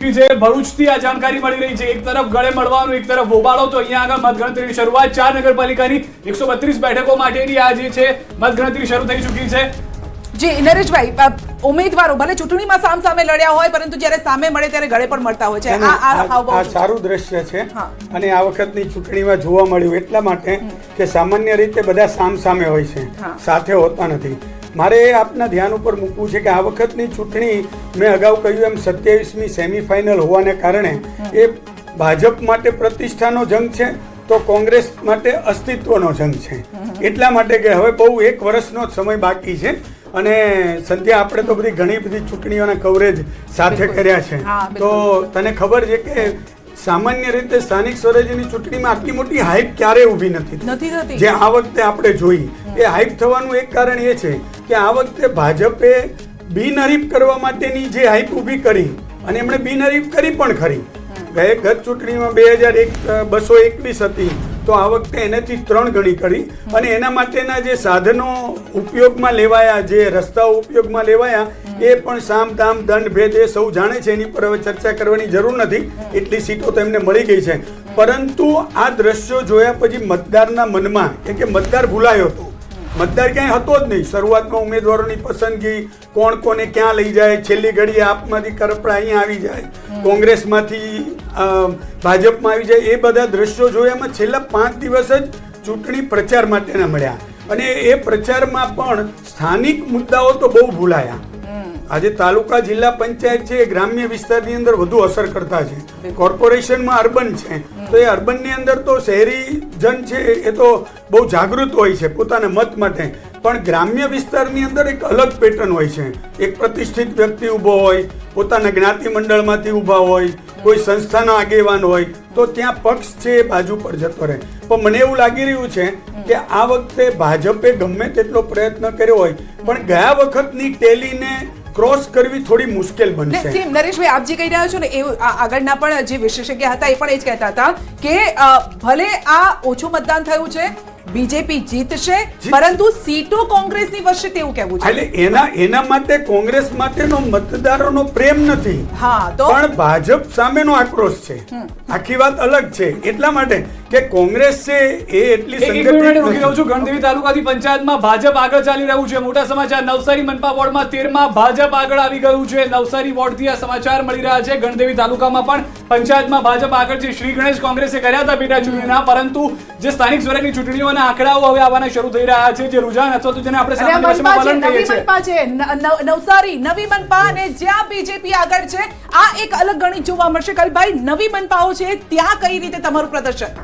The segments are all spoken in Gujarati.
ભરૂચથી આ જાણકારી મળી રહી છે। એક તરફ ગળે મળવાનું, એક તરફ હોબાળો, તો અહીંયા આગળ મતગણતરીની શરૂઆત 4 નગરપાલિકાની 132 બેઠકો માટેની આ જે છે મતગણતરી શરૂ થઈ ચૂકી છે। જી નરેશભાઈ, ઉમેદવારો ભલે ચૂંટણીમાં સામસામે લડ્યા હોય પરંતુ જ્યારે સામે મળે ત્યારે ગળે પણ મળતા હોય છે। આ સારું દ્રશ્ય છે અને આ વખતની ચૂંટણીમાં જોવા મળ્યું એટલા માટે કે સામાન્ય રીતે બધા સામસામે હોય છે, સાથે હોતા નથી। મારે આપના ધ્યાન ઉપર મૂકવું છે કે આ વખતની ચૂંટણી મેં અગાઉ કહ્યું એમ 27મી સેમીફાઇનલ હોવાને કારણે એ ભાજપ માટે પ્રતિષ્ઠાનો જંગ છે તો કોંગ્રેસ માટે અસ્તિત્વનો જંગ છે। એટલા માટે કે હવે બહુ 1 વર્ષનો સમય બાકી છે અને સંધ્યા આપણે તો ઘણી બધી ચૂંટણીઓના કવરેજ સાથે કર્યા છે, તો તને ખબર છે કે સામાન્ય રીતે સ્થાનિક સ્વરાજ્યની ચૂંટણીમાં આટલી મોટી હાઈપ ક્યારે ઊભી નથી જે આ વખતે આપણે જોઈ। એ હાઈપ થવાનું એક કારણ એ છે કે આ વખતે ભાજપે બિનહરીફ કરવા માટેની જે હાઈપ ઊભી કરી અને એમણે બિનહરીફ કરી પણ ખરી। ગત ચૂંટણીમાં 221 હતી તો આ વખતે એનાથી 3 ગણી કરી અને એના માટેના જે સાધનો ઉપયોગમાં લેવાયા, જે રસ્તાઓ ઉપયોગમાં લેવાયા એ પણ સામ દામ દંડ ભેદ એ સૌ જાણે છે, એની પર હવે ચર્ચા કરવાની જરૂર નથી, એટલી સીટો તો એમને મળી ગઈ છે। પરંતુ આ દ્રશ્યો જોયા પછી મતદારના મનમાં કે મતદાર ભૂલાયો હતો, મતદાર ક્યાંય હતો જ નહીં। શરૂઆતમાં ઉમેદવારોની પસંદગી, કોણ કોને ક્યાં લઈ જાય, છેલ્લી ઘડીએ આપમાંથી કરપડા અહીંયા આવી જાય, કોંગ્રેસમાંથી ભાજપમાં આવી જાય, એ બધા દ્રશ્યો જોયામાં છેલ્લા 5 દિવસ જ ચૂંટણી પ્રચાર માટેના મળ્યા અને એ પ્રચારમાં પણ સ્થાનિક મુદ્દાઓ તો બહુ ભૂલાયા। આજે તાલુકા જિલ્લા પંચાયત છે એ ગ્રામ્ય વિસ્તારની અંદર વધુ અસર કરતા છે, કોર્પોરેશનમાં અર્બન છે તો એ અર્બનની અંદર તો શહેરી જન છે એ તો બહુ જાગૃત હોય છે પોતાના મત માટે, પણ ગ્રામ્ય વિસ્તારની અંદર એક અલગ પેટર્ન હોય છે। એક પ્રતિષ્ઠિત વ્યક્તિ ઊભો હોય, પોતાના જ્ઞાતિ મંડળમાંથી ઊભા હોય, કોઈ સંસ્થાનો આગેવાન હોય તો ત્યાં પક્ષ છે એ બાજુ પર જતો રહે। પણ મને એવું લાગી રહ્યું છે કે આ વખતે ભાજપે ગમે તેટલો પ્રયત્ન કર્યો હોય પણ ગયા વખતની ટેલીને ક્રોસ કરવી થોડી મુશ્કેલ બનશે। નરેશભાઈ, આપ જે કહી રહ્યા છો ને એ આગળના પણ જે વિશેષજ્ઞ હતા એ પણ એ જ કહેતા હતા કે ભલે આ ઓછું મતદાન થયું છે, બીજેપી જીતશે પરંતુ સીટો કોંગ્રેસની વધશે તેવું કહેવું છે। એટલે એના માટે કોંગ્રેસ માટેનો મતદારોનો પ્રેમ નથી, પણ ભાજપ સામેનો આક્રોશ છે, આખી વાત અલગ છે। એટલા માટે કે કોંગ્રેસ છે એ એટલી સંગઠિત નથી। ગણદેવી તાલુકાથી પંચાયતમાં ભાજપ આગળ ચાલી રહ્યું છે। મોટા સમાચાર, નવસારી મનપા વોર્ડમાં 13માં ભાજપ આગળ આવી ગયું છે। નવસારી વોર્ડથી આ સમાચાર મળી રહ્યા છે। ગણદેવી તાલુકામાં પણ પંચાયતમાં ભાજપ આગળ છે। શ્રી ગણેશ કોંગ્રેસે કર્યા હતા પેટા ચૂંટણીના, પરંતુ જે સ્થાનિક સ્વરાજની ચૂંટણીઓના આંકડાઓ હવે આવવાના શરૂ થઈ રહ્યા છે, જે રુઝાન અથવા તો જેને આપણે સામાન્ય ભાષામાં વલણ કહીએ છીએ, નવસારી નવી મનપા અને જ્યાં બીજેપી આગળ છે આ એક અલગ ગણિત જોવા મળશે। કલભાઈ, નવી મનપાઓ છે ત્યાં કઈ રીતે તમારું પ્રદર્શન?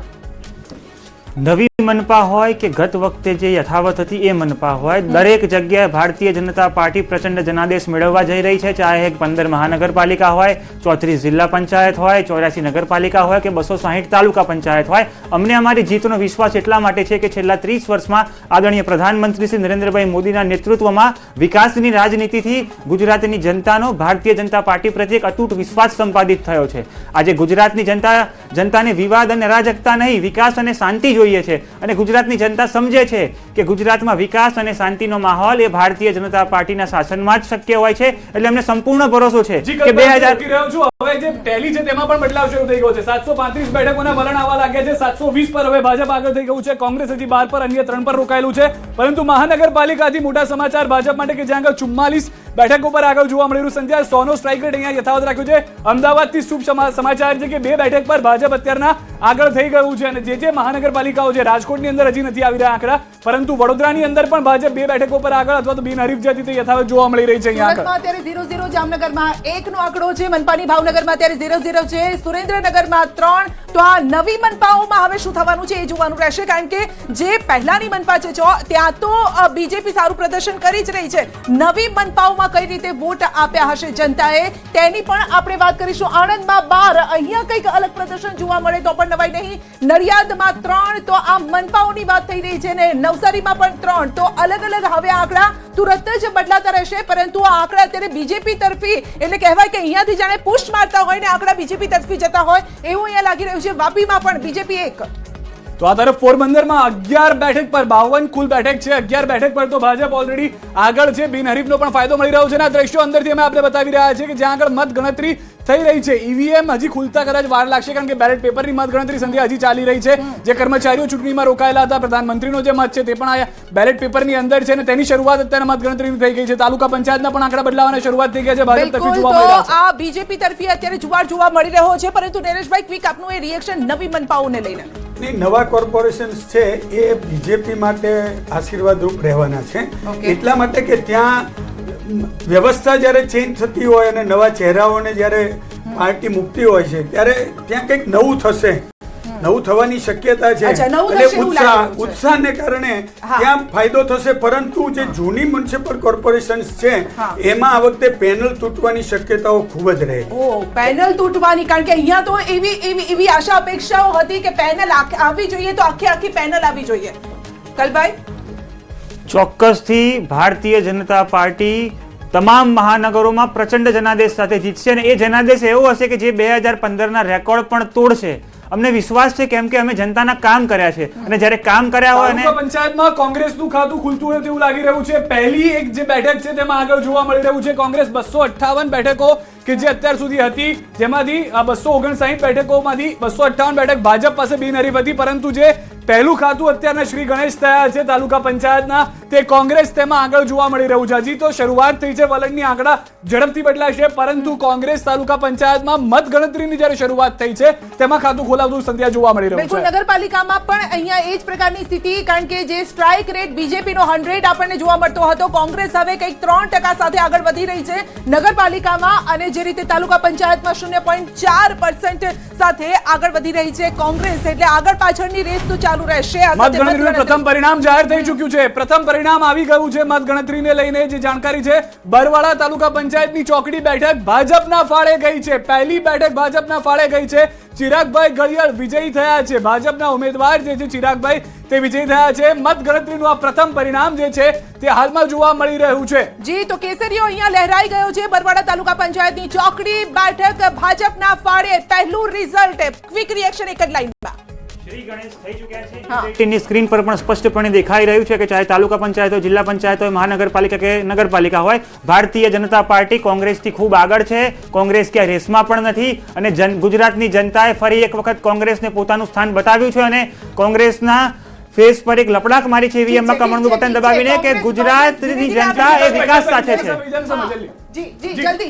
નવી મનપા હોય કે ગત વખતે જે યથાવત હતી એ મનપા હોય, દરેક જગ્યાએ ભારતીય જનતા પાર્ટી પ્રચંડ જનાદેશ મેળવવા જઈ રહી છે। ચાહે 15 મહાનગરપાલિકા હોય, 34 જિલ્લા પંચાયત હોય, 84 નગરપાલિકા હોય કે 260 તાલુકા પંચાયત હોય, અમને અમારી જીતનો વિશ્વાસ એટલા માટે છે કે છેલ્લા 30 વર્ષમાં આદરણીય પ્રધાનમંત્રી શ્રી નરેન્દ્રભાઈ મોદીના નેતૃત્વમાં વિકાસની રાજનીતિથી ગુજરાતની જનતાનો ભારતીય જનતા પાર્ટી પ્રત્યે એક અતૂટ વિશ્વાસ સંપાદિત થયો છે। આજે ગુજરાતની જનતાને વિવાદ અને અરાજકતા નહીં, વિકાસ અને શાંતિ જોઈએ છે અને ગુજરાતની જનતા સમજે છે કે ગુજરાતમાં વિકાસ અને શાંતિનો માહોલ એ ભારતીય જનતા પાર્ટીના શાસનમાં જ શક્ય હોય છે। એટલે અમને સંપૂર્ણ ભરોસો છે કે 2000 હવે જે ટેલી છે તેમાં પણ બદલાવ શરૂ થઈ ગયો છે। 735 બેઠકોના વલણ આવવા લાગ્યા છે। 720 પર હવે ભાજપ આગળ થઈ ગયું છે, કોંગ્રેસ હજી 12 પર, અન્ય 3 પર રોકાયેલું છે। પરંતુ મહાનગરપાલિકાથી મોટા સમાચાર ભાજપ માટે કે જ્યાં આગળ 44 બેઠકો પર આગળ જોવા મળી રહ્યું સંજય, 100નો સ્ટ્રાઇક રેટ અહીંયા યથાવત રાખ્યો છે। અમદાવાદથી શુભ સમાચાર છે કે 2 બેઠક પર ભાજપ અત્યારના આગળ થઈ ગયું છે અને જે મહાનગરપાલિકાઓ છે, રાજકોટની અંદર હજી નથી આવી રહ્યા આંકડા, પરંતુ વડોદરાની અંદર પણ ભાજપ 2 બેઠકો પર આગળ અથવા તો બિનહરીફ જતી તે યથાવત જોવા મળી રહી છે। સુરતમાં અત્યારે 0-0, જામનગરમાં 1 નો આંકડો છે, મનપાની ભાવનગરમાં અત્યારે 0-0 છે, સુરેન્દ્રનગરમાં 3। તો આ નવી મનપાઓમાં હવે શું થવાનું છે એ જોવાનું રહેશે, કારણ કે જે પહેલાની મનપા છે ત્યાં તો બીજેપી સારું પ્રદર્શન કરી જ રહી છે। નવી મનપાઓમાં કઈ રીતે વોટ આપ્યા હશે જનતાએ તેની પણ આપણે વાત કરીશું। આણંદમાં 12, અહીંયા કંઈક અલગ પ્રદર્શન જોવા મળે તો પણ નવાઈ નહીં। નડિયાદમાં 3, તો આ મનપાઓની વાત થઈ રહી છે ને નવસારીમાં પણ 3, તો અલગ અલગ હવે આંકડા તુરંત જ બદલાતા રહેશે, પરંતુ આ આંકડા અત્યારે બીજેપી તરફી, એટલે કહેવાય કે અહીંયાથી જાણે પુશ મારતા હોય ને આંકડા બીજેપી તરફી જતા હોય એવું અહીંયા લાગી રહ્યું છે। વાપીમાં પણ બીજેપી 1। તો આ તરફ પોરબંદરમાં 11 બેઠક પર 52 કુલ બેઠક છે। 11 બેઠક પર તો ભાજપ ઓલરેડી આગળ છે, બિનહરીફનો પણ ફાયદો મળી રહ્યો છે। આ દ્રશ્યો અંદરથી અમે આપણે બતાવી રહ્યા છીએ કે જ્યાં આગળ મત ગણતરી થઈ રહી છે. ઈવીએમ હજી ખુલતા કદાચ વાર લાગશે, કારણ કે બેલેટ પેપરની મતગણતરી સંધ્યા હજી ચાલી રહી છે. જે કર્મચારીઓ ચૂંટણીમાં રોકાયેલા હતા, પ્રધાનમંત્રીનો જે મત છે તે પણ આ બેલેટ પેપરની અંદર છે અને તેની શરૂઆત અત્યારે મતગણતરીની થઈ ગઈ છે. તાલુકા પંચાયતના પણ આંકડા બદલાવાની શરૂઆત થઈ ગયા છે. ભાજપ તરફી બિલકુલ, જોવા મળી રહ્યા છે. તો આ બીજેપી તરફી અત્યારે જુવાળ જોવા મળી રહ્યો છે, પરંતુ નરેશભાઈ ક્વિક આપનું એ રિએક્શન નવી મનપાઓને લઈને. નવા કોર્પોરેશન્સ છે એ બીજેપી માટે આશીર્વાદરૂપ રહેવાના છે. એટલા માટે કે ત્યાં વ્યવસ્થા જ્યારે ચેન્જ થતી હોય અને નવા ચહેરાઓને જ્યારે પાર્ટી મૂકતી હોય છે ત્યારે ત્યાં કંઈક નવું થશે, નવું થવાની શક્યતા છે. એટલે ઉત્સાહને કારણે ત્યાં ફાયદો થશે. પરંતુ જે જૂની મ્યુનિસિપલ કોર્પોરેશન્સ છે એમાં આ વખતે પેનલ તૂટવાની શક્યતાઓ ખૂબ જ રહે. પેનલ તૂટવાની, કારણ કે અહીંયા તો એવી આશા અપેક્ષાઓ હતી કે પેનલ આવી જોઈએ તો આખી પેનલ આવી જોઈએ. કલભાઈ, ચોક્કસથી ભારતીય જનતા પાર્ટી તમામ મહાનગરોમાં પ્રચંડ જનાદેશ સાથે જીતશે અને એ જનાદેશ એવો હશે કે જે 2015ના રેકોર્ડ પણ તોડશે. અમને વિશ્વાસ છે, કેમ કે અમે જનતાના કામ કર્યા છે અને જ્યારે કામ કર્યા હોય અને પંચાયતમાં કોંગ્રેસનું ખાતું ખુલતું હોય તેવું લાગી રહ્યું છે. પહેલી એક જે બેઠક છે તેમાં આગળ જોવા મળી રહ્યું છે કોંગ્રેસ 258 બેઠકો કે જે અત્યાર સુધી હતી, જેમાંથી 259 બેઠકોમાંથી 258 બેઠક ભાજપ પાસે બિનહરીફ હતી. પરંતુ જે પહેલું ખાતું અત્યારના શ્રી ગણેશ થયા છે તાલુકા પંચાયતના, તે કોંગ્રેસ તેમાં આગળ જોવા મળી રહ્યું છે. હજી તો શરૂઆત થઈ છે, વલણની આંકડા ઝડપથી બદલાશે, પરંતુ કોંગ્રેસ તાલુકા પંચાયતમાં મતગણતરીની જ્યારે શરૂઆત થઈ છે તેમાં ખાતું ખોલાવતું સંધ્યા જોવા મળી રહ્યું છે. બિલકુલ, નગરપાલિકામાં પણ અહીંયા એ જ પ્રકારની સ્થિતિ, કારણ કે જે સ્ટ્રાઇક રેટ બીજેપીનો 100 આપણને જોવા મળતો હતો, કોંગ્રેસ હવે કંઈક 3% સાથે આગળ વધી રહી છે નગરપાલિકામાં, અને જે રીતે તાલુકા પંચાયતમાં 0.4% સાથે આગળ વધી રહી છે કોંગ્રેસ. એટલે આગળ પાછળની રેસ તો ચાલુ રહેશે. મતગણતરીનું પ્રથમ પરિણામ જાહેર થઈ ચૂક્યું છે. પ્રથમ પરિણામ આવી ગયું છે મતગણતરીને લઈને. જે જાણકારી છે, બરવાળા તાલુકા પંચાયતની ચોકડી બેઠક ભાજપના ફાળે ગઈ છે. પહેલી બેઠક ભાજપના ફાળે ગઈ છે. ચિરાગભાઈ ગળિયાળ વિજયી થયા છે. ભાજપના ઉમેદવાર જે છે ચિરાગભાઈ, તે વિજયી થયા છે. મતગણતરીનું આ પ્રથમ પરિણામ જે છે તે હાલમાં જોવા મળી રહ્યું છે. જી, તો કેસરીઓ અહીંયા લહેરાઈ ગયો છે. બરવાડા તાલુકા પંચાયતની ચોકડી બેઠક ભાજપના ફાળે. પહેલું રિઝલ્ટ, ક્વિક રિએક્શન એક જ લાઈનમાં. ની સ્ક્રીન પર પણ સ્પષ્ટપણે દેખાઈ રહ્યું છે કે ચાહે તાલુકા પંચાયત હોય, જિલ્લા પંચાયત હોય, મહાનગરપાલિકા કે નગરપાલિકા હોય, ભારતીય જનતા પાર્ટી કોંગ્રેસથી ખૂબ આગળ છે. કોંગ્રેસ ક્યાં રેસમાં પણ નથી અને ગુજરાતની જનતાએ ફરી એક વખત કોંગ્રેસને પોતાનું સ્થાન બતાવ્યું છે અને કોંગ્રેસના ફેસ પર એક લપડાક મારી છે ઈવીએમમાં કમળનું બટન દબાવીને કે ગુજરાતની જનતા એ વિકાસ સાથે છે.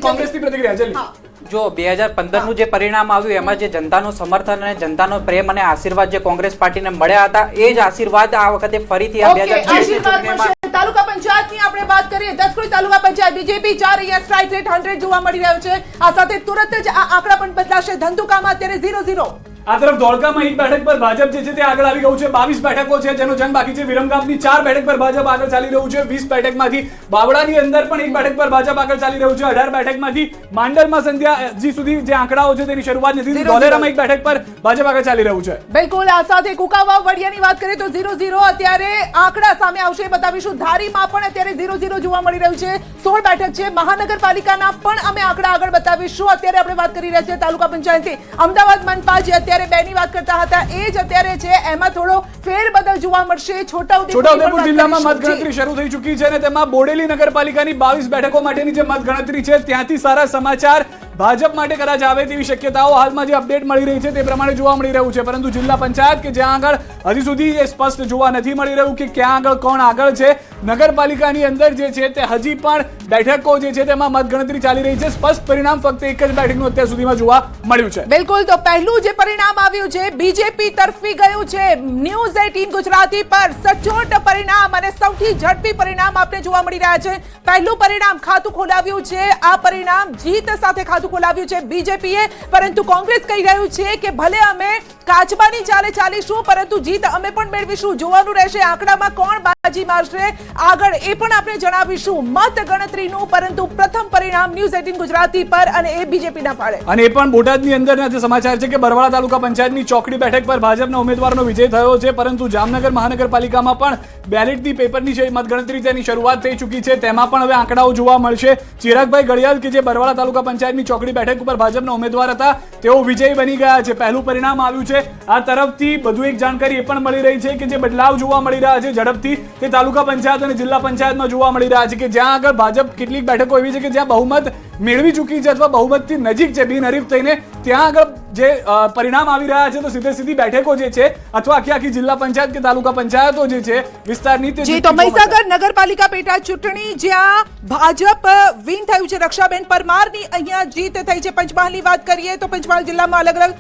કોંગ્રેસની પ્રતિક્રિયા જલ્દી. જો 2015નું જે પરિણામ આવ્યું એમાં જે જનતાનું સમર્થન અને જનતાનો પ્રેમ અને આશીર્વાદ જે કોંગ્રેસ પાર્ટીને મળ્યા હતા, એ જ આશીર્વાદ આ વખતે ફરીથી આ 2024ની ચૂંટણીમાં. તાલુકા પંચાયતની આપણે વાત કરીએ, દસકોઈ તાલુકા પંચાયત બીજેપી 4, અહીંયા સ્ટ્રાઇક રેટ 100 જોવા મળી રહ્યો છે. આ સાથે તુરંત જ આ આંકડા પણ બદલાશે. ધંધુકામાં અત્યારે 0-0. આ તરફ ધોળકામાં એક બેઠક પર ભાજપ જે છે તે આગળ આવી ગયું છે. 22 બેઠકો છે જેનો જંગ બાકી છે. વિરમગામની 4 બેઠક પર ભાજપ આગળ ચાલી રહ્યું છે. 20 બેઠકમાંથી બાવળાની અંદર પણ એક બેઠક પર ભાજપ આગળ ચાલી રહ્યું છે. 18 બેઠકમાંથી માંડલમાં સંધ્યા હજી સુધી જે આંકડાઓ છે તેની શરૂઆત નથી. ધોલેરામાં એક બેઠક પર ભાજપ આગળ ચાલી રહ્યું છે. બિલકુલ, આ સાથે કુકાવાવ વડિયાની વાત કરીએ તો 0-0 અત્યારે આંકડા સામે આવશે, બતાવીશું. ધારીમાં પણ અત્યારે 0-0 જોવા મળી રહ્યું છે. 16 બેઠક છે. મહાનગરપાલિકાના પણ અમે આંકડા આગળ બતાવીશું. અત્યારે આપણે વાત કરી રહ્યા છીએ તાલુકા પંચાયતની. અમદાવાદ મનપા જે અત્યારે 2 ની વાત કરતા હતા એ જ અત્યારે છે, એમાં થોડો ફેરબદલ જોવા મળશે. છોટાઉદેપુર જિલ્લામાં મતગણતરી શરૂ થઈ ચૂકી છે અને તેમાં બોડેલી નગરપાલિકાની 22 બેઠકો માટેની જે મતગણતરી છે ત્યાંથી સારા સમાચાર ભાજપ માટે કદાચ આવે તેવી શક્યતાઓ હાલમાં જે અપડેટ મળી રહી છે તે પ્રમાણે જોવા મળી રહ્યું છે. પરંતુ જિલ્લા પંચાયત કે જ્યાં આગળ હજી સુધી એ સ્પષ્ટ જોવા નથી મળી રહ્યું કે ક્યાં આગળ કોણ આગળ છે. નગરપાલિકાની અંદર જે છે તે હજી પણ બેઠકો જે છે તેમાં મતગણતરી ચાલી રહી છે. સ્પષ્ટ પરિણામ ફક્ત એક જ બેઠકનું અત્યાર સુધીમાં જોવા મળ્યું છે. બિલકુલ, તો પહેલું જે પરિણામ આવ્યું છે બીજેપી તરફી ગયું છે. ન્યૂઝ 18 ગુજરાતી પર સચોટ પરિણામ અને સૌથી ઝડપી પરિણામ આપણે જોવા મળી રહ્યા છે. પહેલું પરિણામ ખાતું ખોલાવ્યું છે. આ પરિણામ જીત સાથે ખાતું ખોલાવ્યું છે બીજેપીએ, પરંતુ કોંગ્રેસ કહી રહ્યું છે કે ભલે અમે કાચબાની ચાલે ચાલીશું પરંતુ જીત અમે પણ મેળવીશું. જોવાનું રહેશે આંકડામાં કોણ બાજી મારશે આગળ, એ પણ આપણે જણાવીશું મત ગણતરીનું. પરંતુ પ્રથમ પરિણામ ન્યૂઝ 18 ગુજરાતી પર અને એ બીજેપીના ફાળે. અને એ પણ બોટાદની અંદરના જે સમાચાર છે કે બરવાળા તાલુકા પંચાયતની ચોકડી બેઠક પર ભાજપના ઉમેદવારનો વિજય થયો છે. પરંતુ જામનગર મહાનગરપાલિકામાં પણ બેલેટની પેપરની જે મતગણતરી તેની શરૂઆત થઈ ચૂકી છે. તેમાં પણ હવે આંકડાઓ જોવા મળશે. ચિરાગભાઈ ગળિયાળ કે જે બરવાળા તાલુકા પંચાયતની ચોકડી બેઠક ઉપર ભાજપના ઉમેદવાર હતા, તેઓ વિજયી બની ગયા છે. પહેલું પરિણામ આવ્યું છે. આ તરફથી વધુ એક જાણકારી એ પણ મળી રહી છે કે જે બદલાવ જોવા મળી રહ્યા છે ઝડપથી તે તાલુકા પંચાયત અને જિલ્લા પંચાયતમાં જોવા મળી રહ્યા છે કે જ્યાં આગળ ભાજપ કેટલીક બેઠકો એવી છે કે જ્યાં બહુમત મેળવી ચૂકી છે અથવા બહુમતથી નજીક છે બિનહરીફ થઈને, ત્યાં આગળ જે પરિણામ આવી રહ્યા છે તો સીધી બેઠકો જે છે અથવા આખી જિલ્લા પંચાયત કે તાલુકા પંચાયતો જે છે વિસ્તારની તે જી, તો મહીસાગર નગરપાલિકા પેટા ચૂંટણી જ્યાં ભાજપ વિન થયું છે, રક્ષાબેન પરમારની અહીંયા જીત થઈ છે. પંચમહાલની વાત કરીએ તો પંચમહાલ જિલ્લામાં અલગ અલગ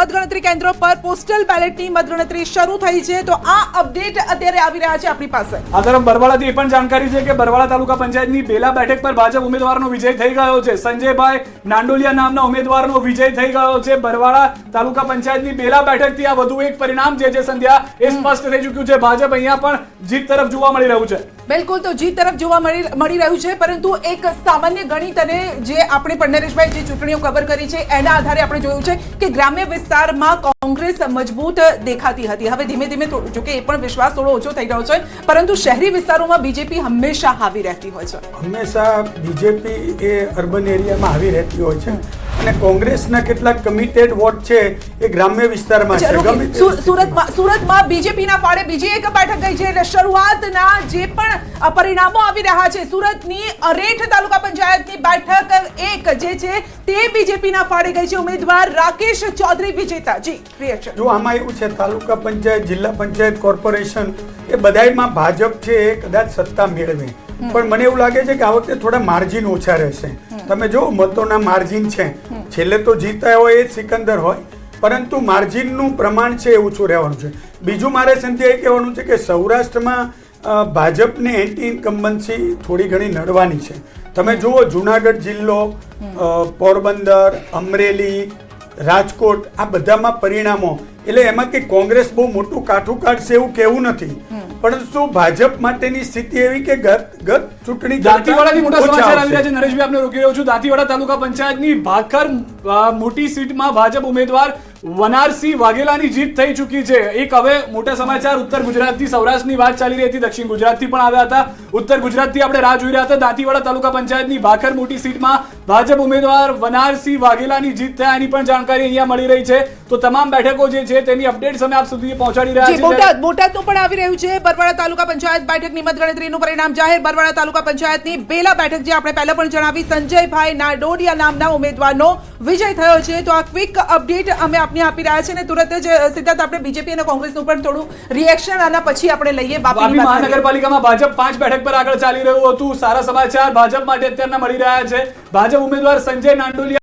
મતગણતરી કેન્દ્રો પર પોસ્ટલ બેલેટની મતગણતરી શરૂ થઈ છે. તો આ અપડેટ અત્યારે આવી રહ્યા છે આપણી પાસે. આ તરફ બરવાળાથી એ પણ જાણકારી છે કે બરવાળા તાલુકા પંચાયતની બેલા બેઠક પર ભાજપ ઉમેદવારનો વિજય થઈ ગયો છે. સંજયભાઈ નાંડોલિયા નામના ઉમેદવારનો વિજય થઈ ગયો છે. બરવાળા તાલુકા પંચાયતની બેલા બેઠકથી આ વધુ એક પરિણામ જે છે સંધ્યા એ સ્પષ્ટ થઈ ચૂક્યું છે. ભાજપ અહીંયા પણ જીત તરફ જોવા મળી રહ્યું છે. બિલકુલ, તો જીત તરફ જોવા મળી રહ્યું છે. પરંતુ એક સામાન્ય ગણિત અને જે આપણે પણ નરેશભાઈ જે ચૂંટણીઓ કવર કરી છે એના આધારે આપણે જોયું છે કે ગ્રામ્ય વિસ્તારમાં કોંગ્રેસ મજબૂત દેખાતી હતી. હવે ધીમે ધીમે જોકે એ પણ વિશ્વાસ થોડો ઓછો થઈ રહ્યો છે, પરંતુ શહેરી વિસ્તારોમાં બીજેપી હંમેશા હાવી રહેતી હોય છે. હંમેશા બીજેપી એ અર્બન એરિયામાં આવી રહેતી હોય છે અને કોંગ્રેસના કેટલાક કમિટેડ વોટ છે એ ગ્રામ્ય વિસ્તારમાં છે. સુરતમાં બીજેપીના ફાળે બીજી એક બેઠક ગઈ છે. એટલે શરૂઆતના જે પણ પરિણામો આવી રહ્યા છે, સુરતની અરેઠ તાલુકા પંચાયતની બેઠક એક જે છે તે બીજેપીના ફાળે ગઈ છે. ઉમેદવાર રાકેશ ચૌધરી વિજેતા. જી, રિએક્શન. જો આમાં એવું છે, તાલુકા પંચાયત, જિલ્લા પંચાયત, કોર્પોરેશન એ બધાયમાં ભાજપ છે એ કદાચ સત્તા મેળવે, પણ મને એવું લાગે છે કે આ વખતે થોડા માર્જિન ઓછા રહેશે. તમે જો મતોના માર્જિન છે, છેલ્લે તો જીતા હોય એ જ સિકંદર હોય, પરંતુ માર્જિનનું પ્રમાણ છે એ ઓછું રહેવાનું છે. બીજું મારે સંધ્યા એ કહેવાનું છે કે સૌરાષ્ટ્રમાં ભાજપને એન્ટી ઇન્કમ્બન્સી થોડી ઘણી નડવાની છે. તમે જુઓ જુનાગઢ જિલ્લો, પોરબંદર, અમરેલી, રાજકોટ આ બધામાં પરિણામો, એટલે એમાં કે કોંગ્રેસ બહુ મોટું કાઠું કાઢશે એવું કહેવું નથી, પરંતુ ભાજપ માટેની સ્થિતિ એવી કે ગત ચૂંટણી દાંતીવાડાથી મોટા સમાચાર આવી રહ્યા છે. નરેશભાઈ આપને રોકી રહ્યો છું. દાંતીવાડા તાલુકા પંચાયતની ભાખર મોટી સીટમાં ભાજપ ઉમેદવાર વનારસિંહ વાઘેલાની જીત થઈ ચૂકી છે. એક હવે મોટા સમાચાર ઉત્તર ગુજરાતથી સૌરાષ્ટ્રની વાત ચાલી રહી હતી, દક્ષિણ ગુજરાતથી પણ આવ્યા હતા. ઉત્તર ગુજરાતથી આપણે રાહ જોઈ રહ્યા હતા. દાંતીવાડા તાલુકા પંચાયતની ભાખર મોટી સીટમાં ભાજપ ઉમેદવાર વનારસિંહ વાઘેલાની જીત થયા એની પણ જાણકારી અહીંયા મળી રહી છે. તો તમામ બેઠકો જે છે તેની અપડેટ્સ અમે આપ સુધી પહોંચાડી રહ્યા છીએ. બોટાદનું પણ આવી રહ્યું છે. બરવાળા તાલુકા પંચાયત બેઠકની મતગણતરીનું પરિણામ જાહેર. બરવાળા તાલુકા પંચાયતની બેલા બેઠક જે આપણે પહેલા પણ જણાવી, સંજયભાઈ નાડોડિયા નામના ઉમેદવારનો વિજય થયો છે. તો આ ક્વિક અપડેટ અમે આપને આપી રહ્યા છે અને તુરંત જ સિદ્ધાર્થ આપણે બીજેપી અને કોંગ્રેસનું પણ થોડું રિએક્શન આના પછી આપણે લઈએ. વાપી મહાનગરપાલિકામાં ભાજપ 5 બેઠક પર આગળ ચાલી રહ્યું હતું. સારા સમાચાર ભાજપ માટે અત્યારના મળી રહ્યા છે. ભાજપ ઉમેદવાર સંજય નાંડોલિયા